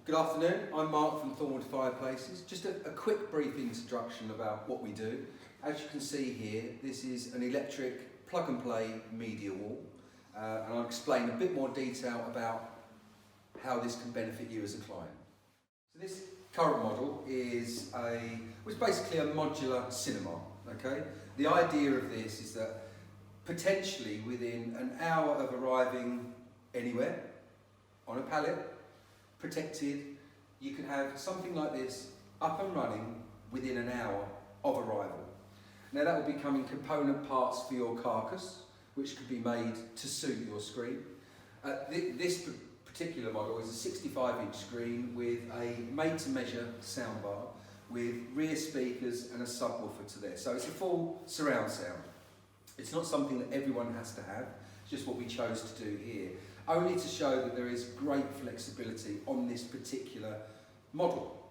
Good afternoon, I'm Mark from Fireplace. Just a quick brief introduction about what we do. As you can see here, this is an electric plug and play media wall, and I'll explain a bit more detail about how this can benefit you as a client. So this current model is basically a modular cinema. Okay, the idea of this is that potentially within an hour of arriving anywhere on a pallet, protected, you can have something like this up and running within an hour of arrival. Now that will become in component parts for your carcass, which could be made to suit your screen. This particular model is a 65-inch screen with a made-to-measure soundbar with rear speakers and a subwoofer to there. So it's a full surround sound. It's not something that everyone has to have, it's just what we chose to do here, only to show that there is great flexibility on this particular model.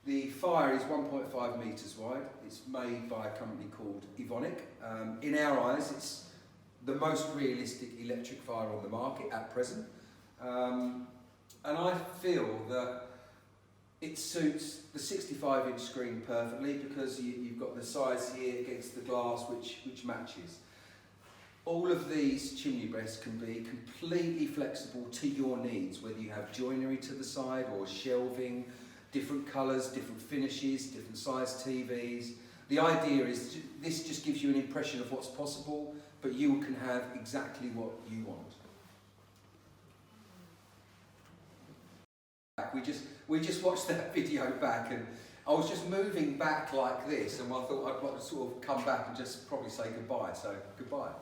The fire is 1.5 metres wide. It's made by a company called Evonic. In our eyes, it's the most realistic electric fire on the market at present. And I feel that it suits the 65-inch screen perfectly because you've got the size here against the glass which matches. All of these chimney breasts can be completely flexible to your needs, whether you have joinery to the side or shelving, different colours, different finishes, different size TVs. The idea is this just gives you an impression of what's possible, but you can have exactly what you want. We just watched that video back, and I was just moving back like this, and I thought I'd sort of come back and just probably say goodbye. So goodbye.